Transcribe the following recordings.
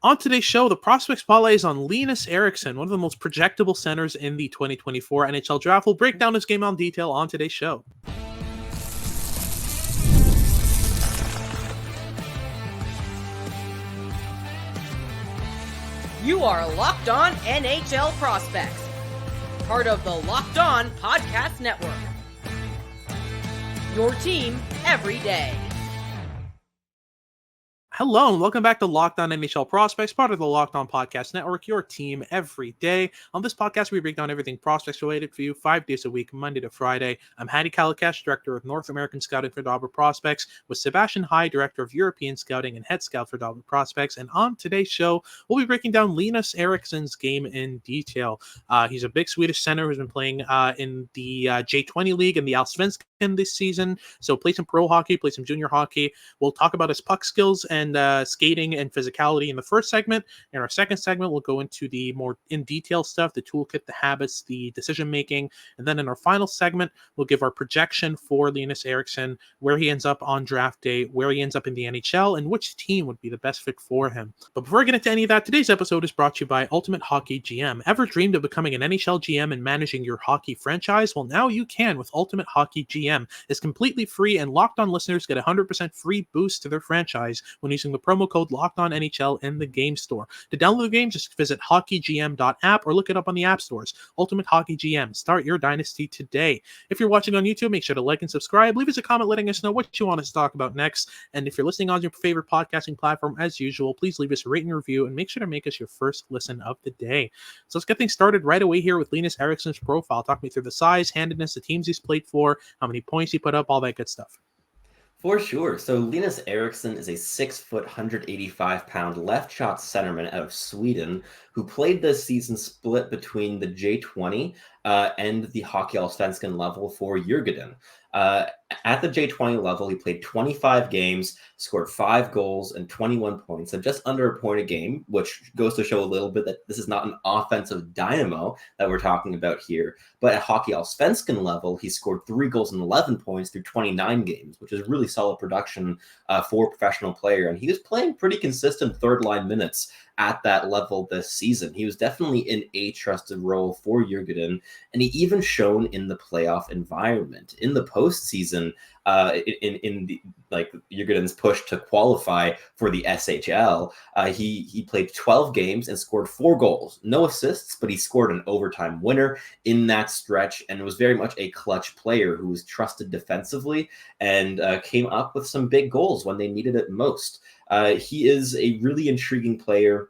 On today's show, the prospect spotlight is on Linus Eriksson, one of the most projectable centers in the 2024 NHL Draft. We'll break down his game in detail on today's show. You are Locked On NHL Prospects, part of the Locked On Podcast Network. Your team every day. Hello, and welcome back to Locked On NHL Prospects, part of the Locked On Podcast Network, your team every day. On this podcast, we break down everything prospects related for you 5 days a week, Monday to Friday. I'm Hattie Kalakash, Director of North American Scouting for Dobber Prospects, with Sebastian High, Director of European Scouting and Head Scout for Dobber Prospects. And on today's show, we'll be breaking down Linus Eriksson's game in detail. He's a big Swedish center who's been playing in the J20 League and the Allsvenskan this season. So play some pro hockey, play some junior hockey. We'll talk about his puck skills and skating and physicality in the first segment. In our second segment, we'll go into the more in-detail stuff, the toolkit, the habits, the decision-making. And then in our final segment, we'll give our projection for Linus Eriksson, where he ends up on draft day, where he ends up in the NHL, and which team would be the best fit for him. But before I get into any of that, today's episode is brought to you by Ultimate Hockey GM. Ever dreamed of becoming an NHL GM and managing your hockey franchise? Well, now you can with Ultimate Hockey GM. It's completely free, and Locked On listeners get a 100% free boost to their franchise when using the promo code LOCKEDONNHL in the game store. To download the game, just visit hockeygm.app or look it up on the app stores. Ultimate Hockey GM. Start your dynasty today. If you're watching on YouTube, make sure to like and subscribe. Leave us a comment letting us know what you want us to talk about next. And if you're listening on your favorite podcasting platform, as usual, please leave us a rating and review and make sure to make us your first listen of the day. So let's get things started right away here with Linus Eriksson's profile. Talk me through the size, handedness, the teams he's played for, how many points he put up, all that good stuff. For sure. So Linus Eriksson is a 6 foot, 185-pound left shot centerman out of Sweden who played this season split between the J20 and the Hockey Allsvenskan level for Djurgården. At the J20 level, he played 25 games, scored 5 goals and 21 points, so just under a point a game, which goes to show a little bit that this is not an offensive dynamo that we're talking about here. But at Hockey Allsvenskan level, he scored 3 goals and 11 points through 29 games, which is really solid production for a professional player. And he was playing pretty consistent third-line minutes at that level this season. He was definitely in a trusted role for Djurgården, and he even shone in the playoff environment. In the postseason, in the Djurgården's push to qualify for the SHL, he played 12 games and scored 4 goals. No assists, but he scored an overtime winner in that stretch, and was very much a clutch player who was trusted defensively and came up with some big goals when they needed it most. He is a really intriguing player.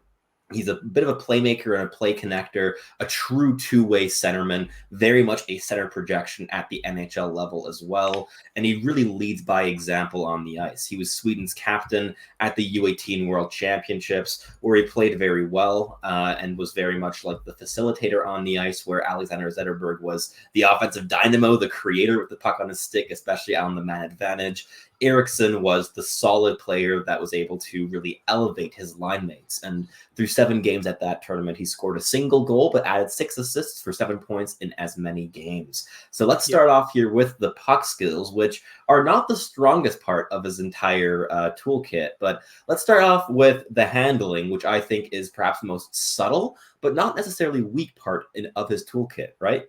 He's a bit of a playmaker and a play connector, a true two-way centerman, very much a center projection at the NHL level as well. And he really leads by example on the ice. He was Sweden's captain at the U18 World Championships, where he played very well and was very much like the facilitator on the ice, where Alexander Zetterberg was the offensive dynamo, the creator with the puck on his stick, especially on the man advantage. Eriksson was the solid player that was able to really elevate his line mates. And through 7 games at that tournament, he scored a single goal, but added 6 assists for 7 points in as many games. So let's start off here with the puck skills, which are not the strongest part of his entire toolkit. But let's start off with the handling, which I think is perhaps the most subtle, but not necessarily weak part of his toolkit, right?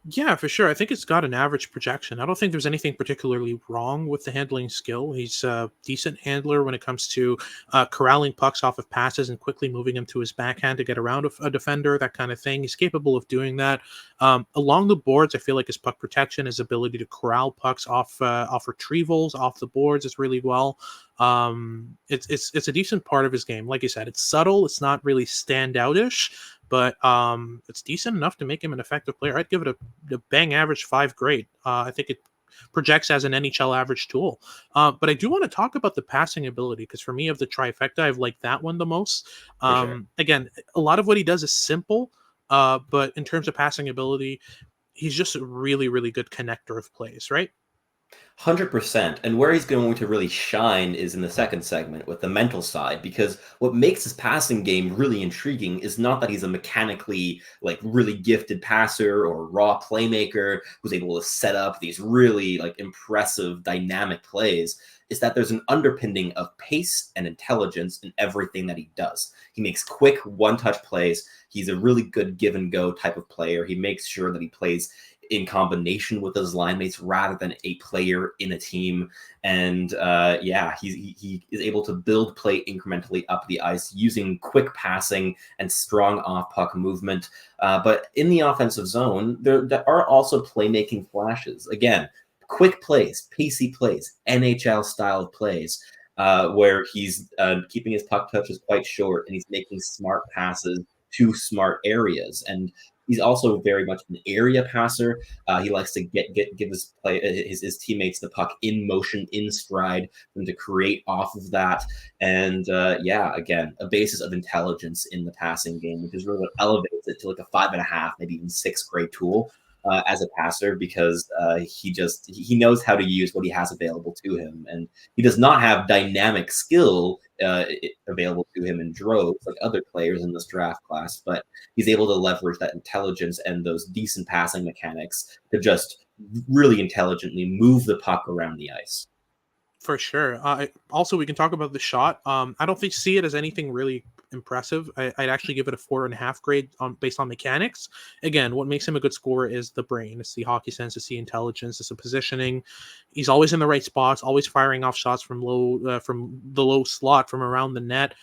Yeah, for sure. I think it's got an average projection. I don't think there's anything particularly wrong with the handling skill. He's a decent handler when it comes to corralling pucks off of passes and quickly moving them to his backhand to get around a defender, that kind of thing. He's capable of doing that. Along the boards, I feel like his puck protection, his ability to corral pucks off retrievals, off the boards is really well. It's a decent part of his game. Like you said, it's subtle. It's not really standout-ish, but it's decent enough to make him an effective player. I'd give it a bang average 5 grade. I think it projects as an NHL average tool. But I do want to talk about the passing ability, because for me, of the trifecta, I've liked that one the most. Sure. Again, a lot of what he does is simple, but in terms of passing ability, he's just a really, really good connector of plays, right? 100%. And where he's going to really shine is in the second segment with the mental side, because what makes his passing game really intriguing is not that he's a mechanically like really gifted passer or raw playmaker who's able to set up these really like impressive dynamic plays. Is that there's an underpinning of pace and intelligence in everything that he does. He makes quick one-touch plays. He's a really good give and go type of player. He makes sure that he plays in combination with his line mates rather than a player in a team. And he is able to build play incrementally up the ice using quick passing and strong off-puck movement. But in the offensive zone, there are also playmaking flashes. Again, quick plays, pacey plays, NHL style of plays, where he's keeping his puck touches quite short and he's making smart passes to smart areas. And he's also very much an area passer. He likes to give his teammates the puck in motion, in stride, and to create off of that. And again, a basis of intelligence in the passing game, which is really what elevates it to like a 5.5, maybe even 6th grade tool. As a passer, because he knows how to use what he has available to him, and he does not have dynamic skill available to him in droves like other players in this draft class, but he's able to leverage that intelligence and those decent passing mechanics to just really intelligently move the puck around the ice. For sure. Also, we can talk about the shot. I don't see it as anything really impressive. I'd actually give it a 4.5 grade based on mechanics. Again, what makes him a good scorer is the brain. It's the hockey sense, it's the intelligence, it's the positioning. He's always in the right spots, always firing off shots from the low slot, from around the net.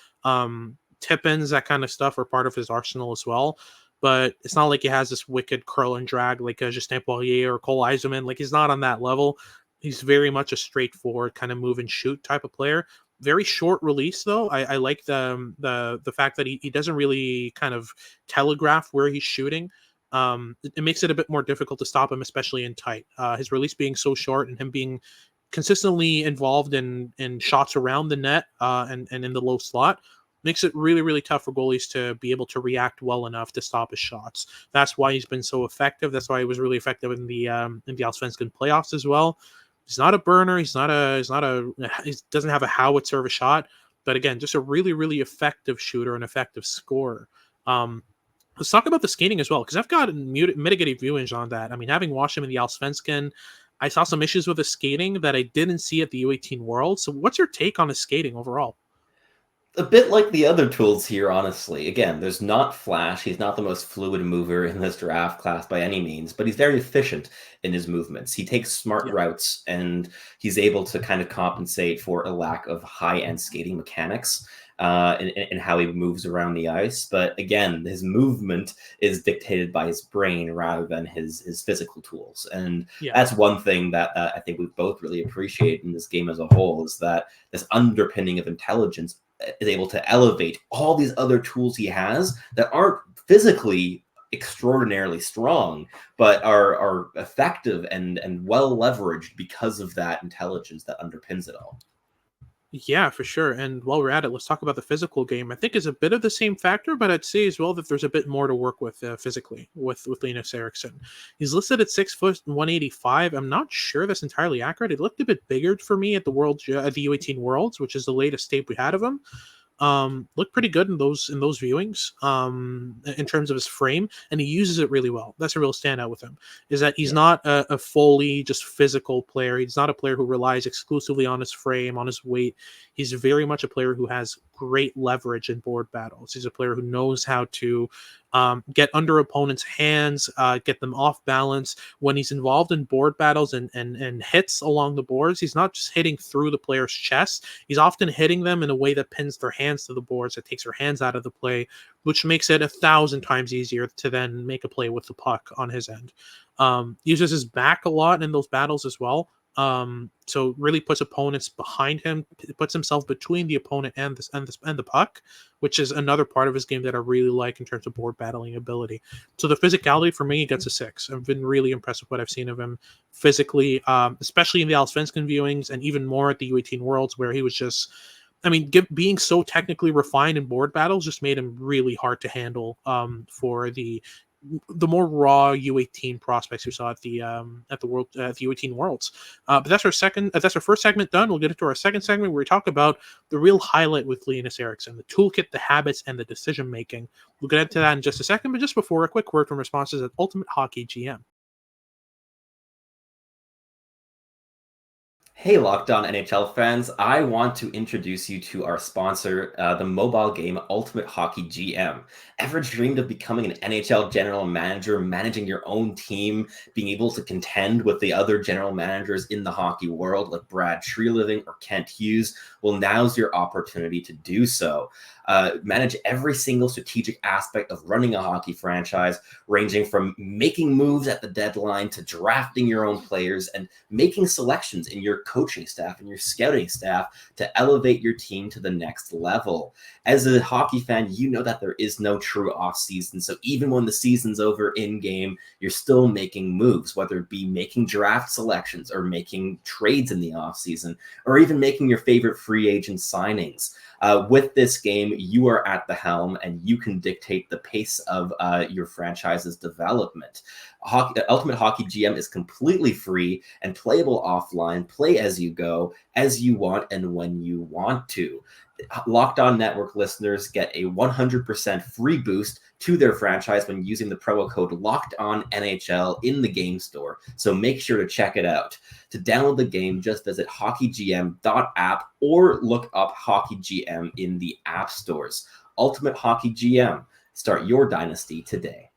Tip-ins, that kind of stuff are part of his arsenal as well. But it's not like he has this wicked curl and drag like Justin Poirier or Cole Eiserman. Like, he's not on that level. He's very much a straightforward kind of move and shoot type of player. Very short release, though. I like the fact that he doesn't really kind of telegraph where he's shooting. It makes it a bit more difficult to stop him, especially in tight. His release being so short and him being consistently involved in shots around the net and in the low slot makes it really, really tough for goalies to be able to react well enough to stop his shots. That's why he's been so effective. That's why he was really effective in the Allsvenskan playoffs as well. He's not a burner. He doesn't have a howitzer of a shot, but again, just a really, really effective shooter and effective scorer. Let's talk about the skating as well, because I've got mitigated viewings on that. I mean, having watched him in the Allsvenskan, I saw some issues with his skating that I didn't see at the U18 World. So what's your take on his skating overall? A bit like the other tools here, honestly. Again, there's not flash. He's not the most fluid mover in this draft class by any means, but he's very efficient in his movements. He takes smart routes, and he's able to kind of compensate for a lack of high-end skating mechanics in how he moves around the ice. But again, his movement is dictated by his brain rather than his physical tools. And that's one thing that I think we both really appreciate in this game as a whole, is that this underpinning of intelligence is able to elevate all these other tools he has that aren't physically extraordinarily strong, but are effective and well leveraged because of that intelligence that underpins it all. Yeah, for sure. And while we're at it, let's talk about the physical game. I think is a bit of the same factor, but I'd say as well that there's a bit more to work with physically with Linus Eriksson. He's listed at 6 foot and 185. I'm not sure that's entirely accurate. It looked a bit bigger for me at the U18 Worlds, which is the latest tape we had of him. Looked pretty good in those viewings in terms of his frame, and he uses it really well. That's a real standout with him, is that he's not a fully just physical player. He's not a player who relies exclusively on his frame, on his weight. He's very much a player who has great leverage in board battles. He's a player who knows how to get under opponents' hands, get them off balance. When he's involved in board battles and hits along the boards, he's not just hitting through the player's chest. He's often hitting them in a way that pins their hands to the boards, that takes their hands out of the play, which makes it 1,000 times easier to then make a play with the puck on his end. Uses his back a lot in those battles as well. So really puts opponents behind him, puts himself between the opponent and the puck, which is another part of his game that I really like in terms of board battling ability. So the physicality for me, he gets a 6. I've been really impressed with what I've seen of him physically, especially in the Allsvenskan viewings and even more at the U18 Worlds, where he was just, being so technically refined in board battles just made him really hard to handle for the the more raw U18 prospects we saw at the U18 Worlds. But that's our first segment done. We'll get into our second segment where we talk about the real highlight with Linus Eriksson, the toolkit, the habits, and the decision making. We'll get into that in just a second, but just before, a quick word from our sponsors at Ultimate Hockey GM. Hey, Locked On NHL fans, I want to introduce you to our sponsor, the mobile game Ultimate Hockey GM. Ever dreamed of becoming an NHL general manager, managing your own team, being able to contend with the other general managers in the hockey world like Brad Treliving or Kent Hughes? Well, now's your opportunity to do so. Manage every single strategic aspect of running a hockey franchise, ranging from making moves at the deadline to drafting your own players and making selections in your coaching staff and your scouting staff to elevate your team to the next level. As a hockey fan, you know that there is no true off season. So even when the season's over in game, you're still making moves, whether it be making draft selections or making trades in the off season, or even making your favorite free agent signings. With this game, you are at the helm and you can dictate the pace of your franchise's development. Ultimate Hockey GM is completely free and playable offline. Play as you go, as you want, and when you want to. Locked On Network listeners get a 100% free boost to their franchise when using the promo code Locked On NHL in the game store. So make sure to check it out. To download the game, just visit hockeygm.app or look up Hockey GM in the app stores. Ultimate Hockey GM. Start your dynasty today.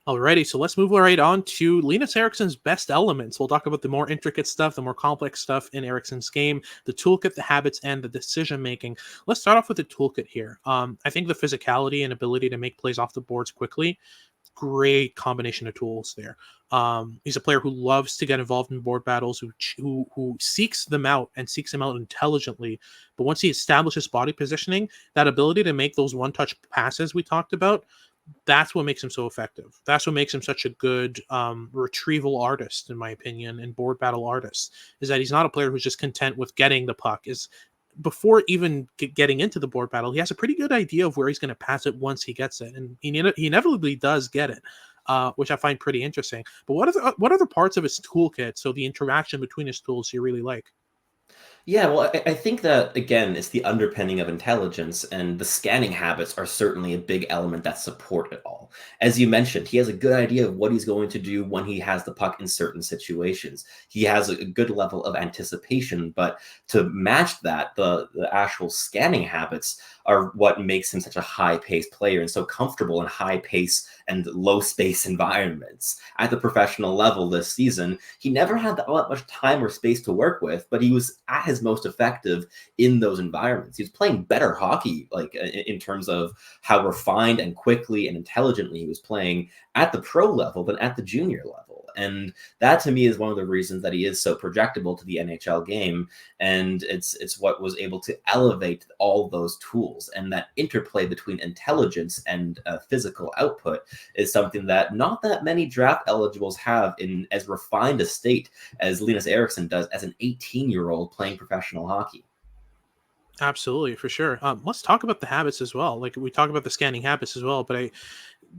Alrighty, so let's move right on to Linus Eriksson's best elements. We'll talk about the more intricate stuff, the more complex stuff in Eriksson's game, the toolkit, the habits, and the decision making. Let's start off with the toolkit here. I think the physicality and ability to make plays off the boards quickly, great combination of tools there. He's a player who loves to get involved in board battles, who seeks them out and seeks them out intelligently. But once he establishes body positioning, that ability to make those one-touch passes we talked about, that's what makes him so effective. That's what makes him such a good retrieval artist, in my opinion, and board battle artist, is that he's not a player who's just content with getting the puck. Before even getting into the board battle, he has a pretty good idea of where he's going to pass it once he gets it, and he inevitably does get it, which I find pretty interesting. But what other parts of his toolkit, so the interaction between his tools, do you really like? Yeah, well, I think that, again, it's the underpinning of intelligence, and the scanning habits are certainly a big element that support it all. As you mentioned, he has a good idea of what he's going to do when he has the puck in certain situations. He has a good level of anticipation, but to match that, the actual scanning habits are what makes him such a high-paced player and so comfortable in high-pace and low-space environments. At the professional level this season, he never had all that much time or space to work with, but he was at his most effective in those environments. He was playing better hockey, like in terms of how refined and quickly and intelligently he was playing at the pro level than at the junior level. And that, to me, is one of the reasons that he is so projectable to the NHL game. And it's what was able to elevate all those tools. And that interplay between intelligence and physical output is something that not that many draft eligibles have in as refined a state as Linus Eriksson does as an 18-year-old playing professional hockey. Absolutely, for sure. Let's talk about the habits as well. Like, we talk about the scanning habits as well, but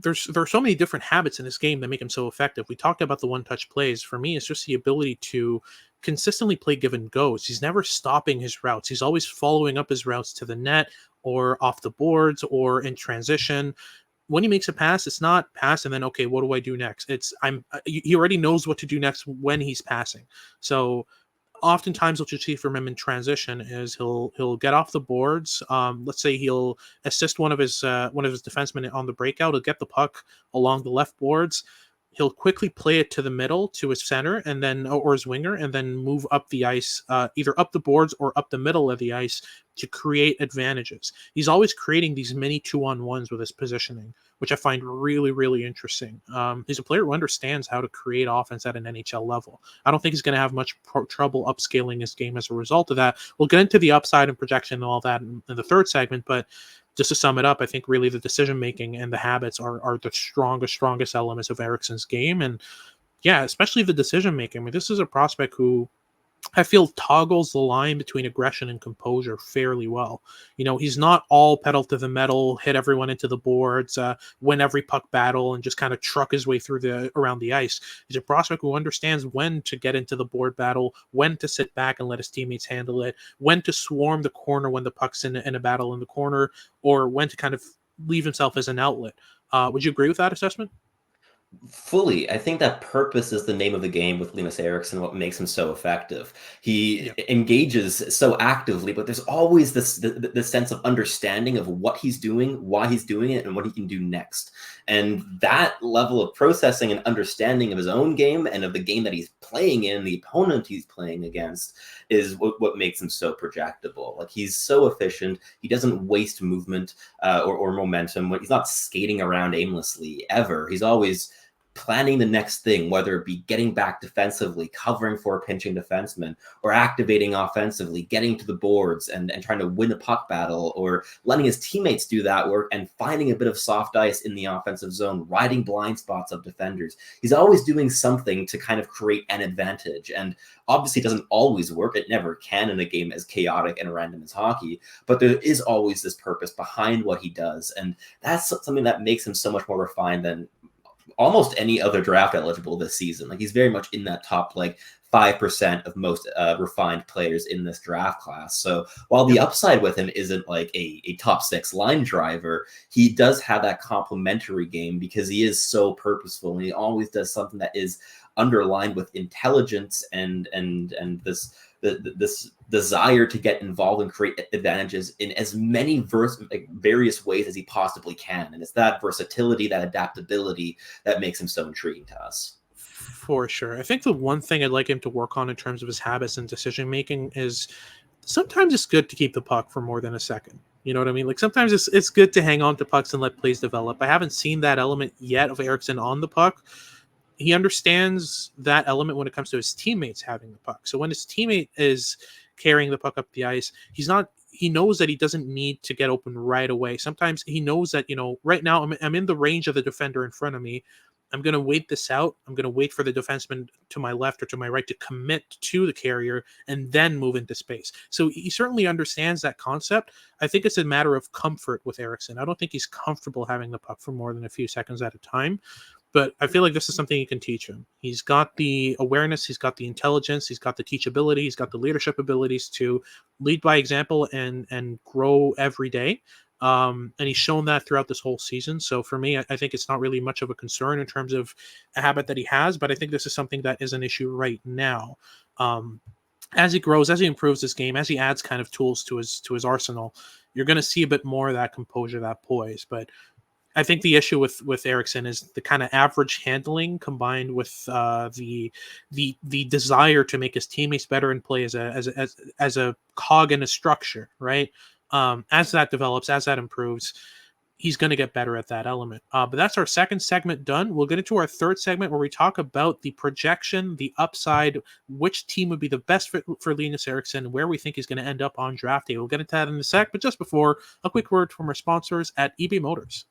there are so many different habits in this game that make him so effective. We talked about the one-touch plays. For me, it's just the ability to consistently play give and goes. He's never stopping his routes. He's always following up his routes to the net or off the boards or in transition. When he makes a pass, it's not pass and then, okay, what do I do next? He already knows what to do next when he's passing. So oftentimes what you see from him in transition is he'll get off the boards. Let's say he'll assist one of his defensemen on the breakout. He'll get the puck along the left boards. He'll quickly play it to the middle to his center and then or his winger, and then move up the ice, either up the boards or up the middle of the ice to create advantages. He's always creating these mini 2-on-1s with his positioning, which I find really, really interesting. He's a player who understands how to create offense at an NHL level. I don't think he's going to have much trouble upscaling his game as a result of that. We'll get into the upside and projection and all that in the third segment, but just to sum it up, I think really the decision-making and the habits are the strongest elements of Eriksson's game. And yeah, especially the decision-making. I mean, this is a prospect who I feel toggles the line between aggression and composure fairly well. He's not all pedal to the metal, hit everyone into the boards, win every puck battle, and just kind of truck his way through around the ice. He's a prospect who understands when to get into the board battle, when to sit back and let his teammates handle it, when to swarm the corner when the puck's in a battle in the corner, or when to kind of leave himself as an outlet. Would you agree with that assessment? Fully. I think that purpose is the name of the game with Linus Eriksson, what makes him so effective. He Yeah. engages so actively, but there's always this sense of understanding of what he's doing, why he's doing it, and what he can do next. And that level of processing and understanding of his own game and of the game that he's playing in, the opponent he's playing against, is what makes him so projectable. Like, he's so efficient. He doesn't waste movement or momentum. He's not skating around aimlessly ever. He's always planning the next thing, whether it be getting back defensively, covering for a pinching defenseman, or activating offensively, getting to the boards and trying to win a puck battle, or letting his teammates do that work and finding a bit of soft ice in the offensive zone, riding blind spots of defenders. He's always doing something to kind of create an advantage. And obviously it doesn't always work. It never can in a game as chaotic and random as hockey, but there is always this purpose behind what he does. And that's something that makes him so much more refined than almost any other draft eligible this season. Like, he's very much in that top 5% of most refined players in this draft class. So while the upside with him isn't like a top 6 line driver, he does have that complementary game because he is so purposeful, and he always does something that is underlined with intelligence and this desire to get involved and create advantages in as many various ways as he possibly can. And it's that versatility, that adaptability that makes him so intriguing to us. For sure. I think the one thing I'd like him to work on in terms of his habits and decision making is sometimes it's good to keep the puck for more than a second. You know what I mean? Like, sometimes it's good to hang on to pucks and let plays develop. I haven't seen that element yet of Eriksson on the puck. He understands that element when it comes to his teammates having the puck. So when his teammate is carrying the puck up the ice, he knows that he doesn't need to get open right away. Sometimes he knows that, right now I'm in the range of the defender in front of me. I'm going to wait this out. I'm going to wait for the defenseman to my left or to my right to commit to the carrier and then move into space. So he certainly understands that concept. I think it's a matter of comfort with Eriksson. I don't think he's comfortable having the puck for more than a few seconds at a time. But I feel like this is something you can teach him. He's got the awareness, he's got the intelligence, he's got the teachability, he's got the leadership abilities to lead by example and grow every day. And he's shown that throughout this whole season. So for me, I think it's not really much of a concern in terms of a habit that he has, but I think this is something that is an issue right now. As he grows, as he improves his game, as he adds kind of tools to his arsenal, you're going to see a bit more of that composure, that poise. But I think the issue with Eriksson is the kind of average handling combined with the desire to make his teammates better and play as a cog in a structure, right? As that develops, as that improves, he's going to get better at that element. But that's our second segment done. We'll get into our third segment where we talk about the projection, the upside, which team would be the best fit for Linus Eriksson, where we think he's going to end up on draft day. We'll get into that in a sec. But just before, a quick word from our sponsors at eBay Motors.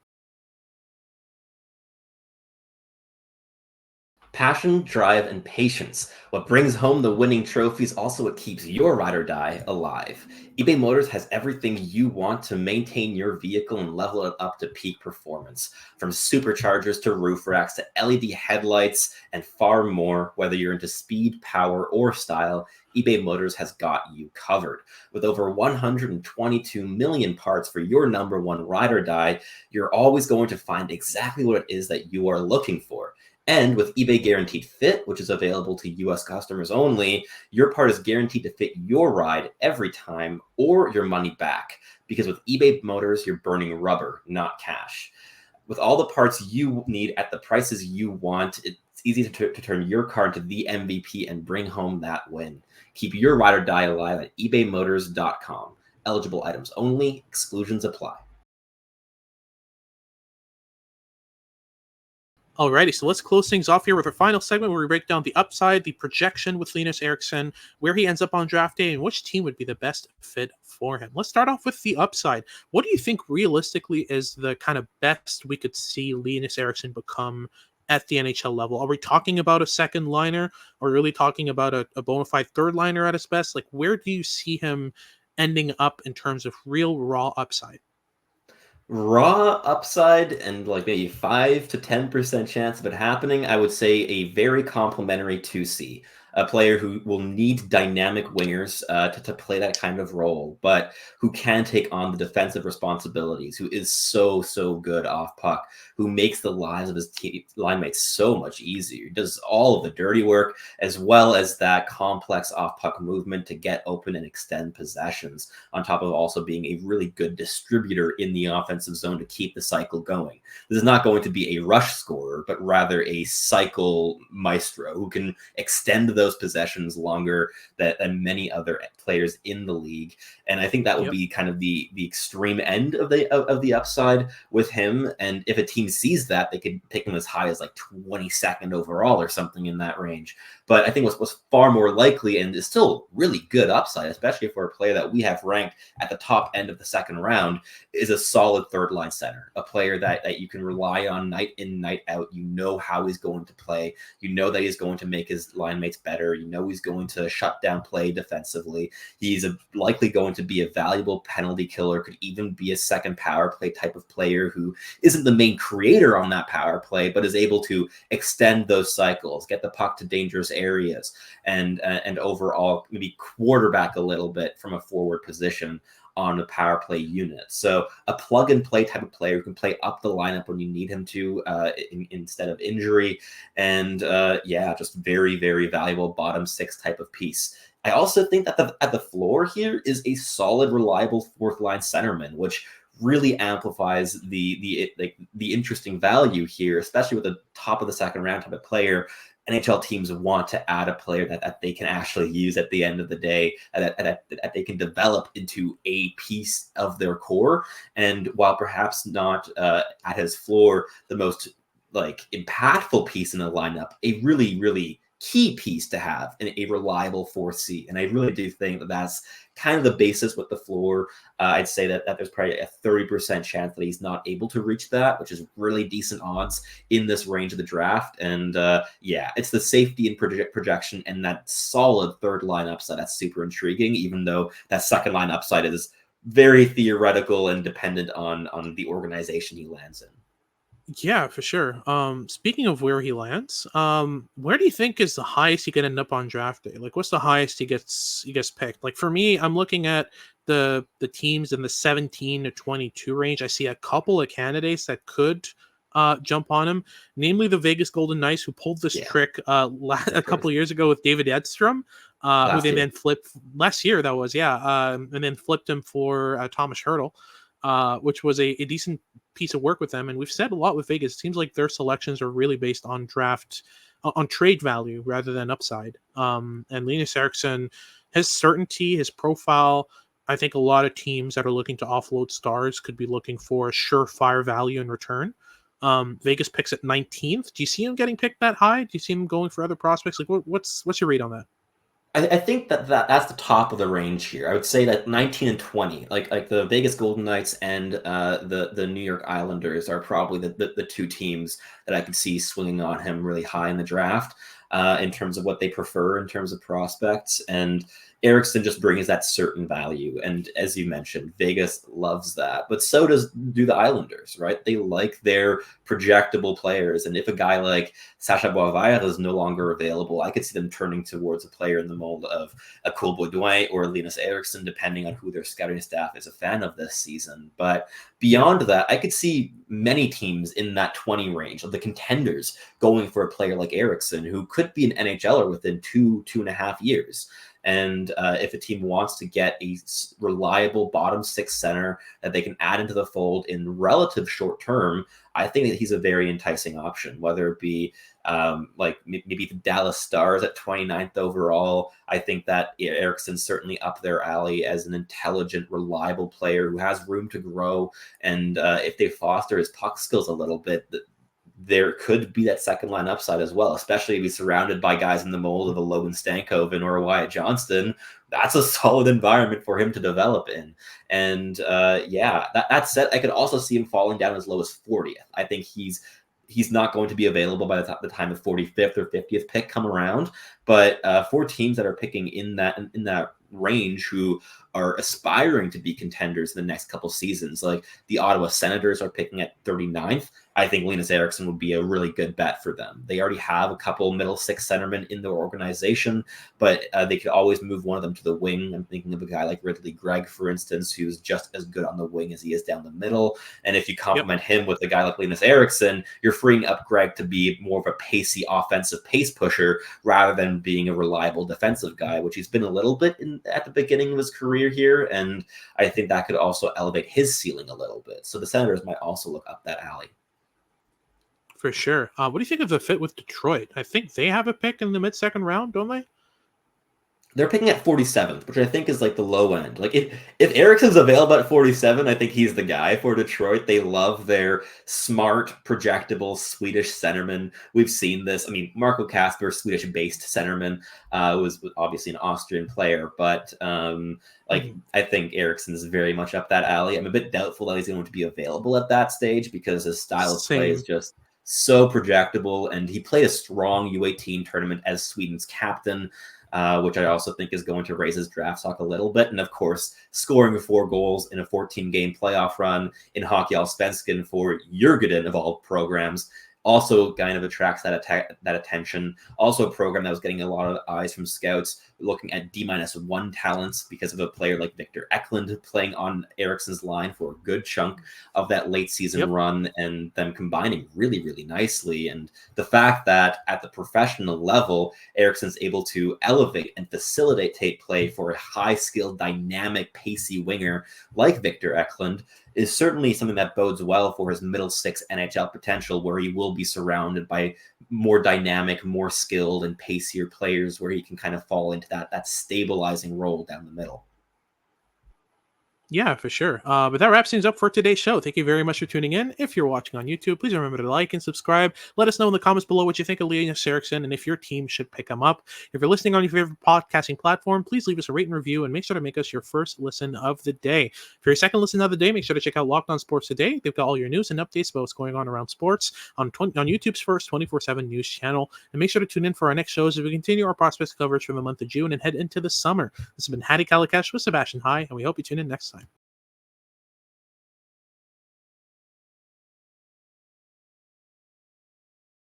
Passion, drive, and patience. What brings home the winning trophies, also what keeps your ride or die alive. eBay Motors has everything you want to maintain your vehicle and level it up to peak performance. From superchargers to roof racks to LED headlights and far more, whether you're into speed, power, or style, eBay Motors has got you covered. With over 122 million parts for your number one ride or die, you're always going to find exactly what it is that you are looking for. And with eBay Guaranteed Fit, which is available to US customers only, your part is guaranteed to fit your ride every time or your money back. Because with eBay Motors, you're burning rubber, not cash. With all the parts you need at the prices you want, it's easy to turn your car into the MVP and bring home that win. Keep your ride or die alive at ebaymotors.com. Eligible items only, exclusions apply. Alrighty, so let's close things off here with our final segment where we break down the upside, the projection with Linus Eriksson, where he ends up on draft day, and which team would be the best fit for him. Let's start off with the upside. What do you think realistically is the kind of best we could see Linus Eriksson become at the NHL level? Are we talking about a second liner, or really talking about a bona fide third liner at his best? Like, where do you see him ending up in terms of real raw upside? Raw upside and like maybe 5 to 10% chance of it happening, I would say a very complimentary 2C. A player who will need dynamic wingers to play that kind of role, but who can take on the defensive responsibilities, who is so good off puck, who makes the lives of his line mates so much easier. He does all of the dirty work, as well as that complex off puck movement to get open and extend possessions, on top of also being a really good distributor in the offensive zone to keep the cycle going. This is not going to be a rush scorer, but rather a cycle maestro who can extend those possessions longer than many other players in the league. And I think that would be kind of the extreme end of the upside with him. And if a team sees that, they could pick him as high as like 22nd overall or something in that range. But I think what's far more likely, and is still really good upside, especially for a player that we have ranked at the top end of the second round, is a solid third line center, a player that you can rely on night in, night out. You know how he's going to play. You know that he's going to make his line mates better. You know he's going to shut down play defensively. He's likely going to be a valuable penalty killer, could even be a second power play type of player who isn't the main creator on that power play, but is able to extend those cycles, get the puck to dangerous areas, and overall maybe quarterback a little bit from a forward position on the power play unit. So a plug and play type of player who can play up the lineup when you need him to instead of injury. And just very valuable bottom six type of piece. I also think that at the floor here is a solid, reliable fourth line centerman, which really amplifies the interesting value here, especially with the top of the second round type of player. NHL teams want to add a player that they can actually use at the end of the day, that they can develop into a piece of their core. And while perhaps not at his floor the most like impactful piece in the lineup, a really key piece to have in a reliable 4C. And I really do think that that's kind of the basis with the floor. I'd say that there's probably a 30% chance that he's not able to reach that, which is really decent odds in this range of the draft. And it's the safety and projection and that solid third line upside that's super intriguing, even though that second line upside is very theoretical and dependent on the organization he lands in. Yeah, for sure. Speaking of where he lands, where do you think is the highest he could end up on draft day? Like, what's the highest he gets picked? Like, for me, I'm looking at the teams in the 17 to 22 range. I see a couple of candidates that could jump on him, namely the Vegas Golden Knights, who pulled this trick a couple of years ago with David Edstrom, who they then flipped last year. That was and then flipped him for Thomas Hertl, which was a decent piece of work with them. And we've said a lot with Vegas. It seems like their selections are really based on trade value rather than upside. And Linus Eriksson, his certainty, his profile, I think a lot of teams that are looking to offload stars could be looking for a surefire value in return. Vegas picks at 19th. Do you see him getting picked that high? Do you see him going for other prospects? Like, what's your read on that? I think that's the top of the range here. I would say that 19 and 20, like the Vegas Golden Knights and the New York Islanders are probably the two teams that I could see swinging on him really high in the draft in terms of what they prefer in terms of prospects. And Eriksson just brings that certain value. And as you mentioned, Vegas loves that, but so do the Islanders, right? They like their projectable players. And if a guy like Sacha Boisvert is no longer available, I could see them turning towards a player in the mold of a Cole Baudouin or Linus Eriksson, depending on who their scouting staff is a fan of this season. But beyond that, I could see many teams in that 20 range of the contenders going for a player like Eriksson, who could be an NHLer within 2.5 years. And if a team wants to get a reliable bottom six center that they can add into the fold in relative short term, I think that he's a very enticing option, whether it be like maybe the Dallas Stars at 29th overall. I think that Eriksson's certainly up their alley as an intelligent, reliable player who has room to grow. And if they foster his puck skills a little bit, there could be that second line upside as well, especially if he's surrounded by guys in the mold of a Logan Stankoven or a Wyatt Johnston. That's a solid environment for him to develop in. And that said, I could also see him falling down as low as 40th. I think he's he's not going to be available by the time the 45th or 50th pick come around. But for teams that are picking in that range who are aspiring to be contenders in the next couple seasons, like the Ottawa Senators are picking at 39th. I think Linus Eriksson would be a really good bet for them. They already have a couple middle six centermen in their organization, but they could always move one of them to the wing. I'm thinking of a guy like Ridley Gregg, for instance, who's just as good on the wing as he is down the middle. And if you complement him with a guy like Linus Eriksson, you're freeing up Gregg to be more of a pacey offensive pace pusher rather than being a reliable defensive guy, which he's been a little bit at the beginning of his career here. And I think that could also elevate his ceiling a little bit. So the Senators might also look up that alley. For sure. What do you think of the fit with Detroit? I think they have a pick in the mid-second round, don't they? They're picking at 47th, which I think is like the low end. Like if Eriksson's available at 47, I think he's the guy for Detroit. They love their smart, projectable Swedish centerman. We've seen this. I mean, Marco Kasper, Swedish-based centerman, was obviously an Austrian player, but I think Eriksson is very much up that alley. I'm a bit doubtful that he's going to be available at that stage because his style of play is just so projectable, and he played a strong U18 tournament as Sweden's captain, which I also think is going to raise his draft stock a little bit. And of course, scoring 4 goals in a 14-game playoff run in Hockey Allsvenskan for Jurgården of all programs also kind of attracts that attention. Also a program that was getting a lot of eyes from scouts looking at D-1 talents because of a player like Victor Eklund playing on Eriksson's line for a good chunk of that late season run, and them combining really, really nicely. And the fact that at the professional level, Eriksson's able to elevate and facilitate play for a high-skilled, dynamic, pacey winger like Victor Eklund is certainly something that bodes well for his middle six NHL potential, where he will be surrounded by more dynamic, more skilled, and pacier players, where he can kind of fall into that stabilizing role down the middle. Yeah, for sure. But that wraps things up for today's show. Thank you very much for tuning in. If you're watching on YouTube, please remember to like and subscribe. Let us know in the comments below what you think of Linus Eriksson and if your team should pick him up. If you're listening on your favorite podcasting platform, please leave us a rate and review and make sure to make us your first listen of the day. For your second listen of the day, make sure to check out Locked On Sports Today. They've got all your news and updates about what's going on around sports on YouTube's first 24/7 news channel. And make sure to tune in for our next shows as we continue our prospects coverage for the month of June and head into the summer. This has been Hattie Kalakash with Sebastian High, and we hope you tune in next time.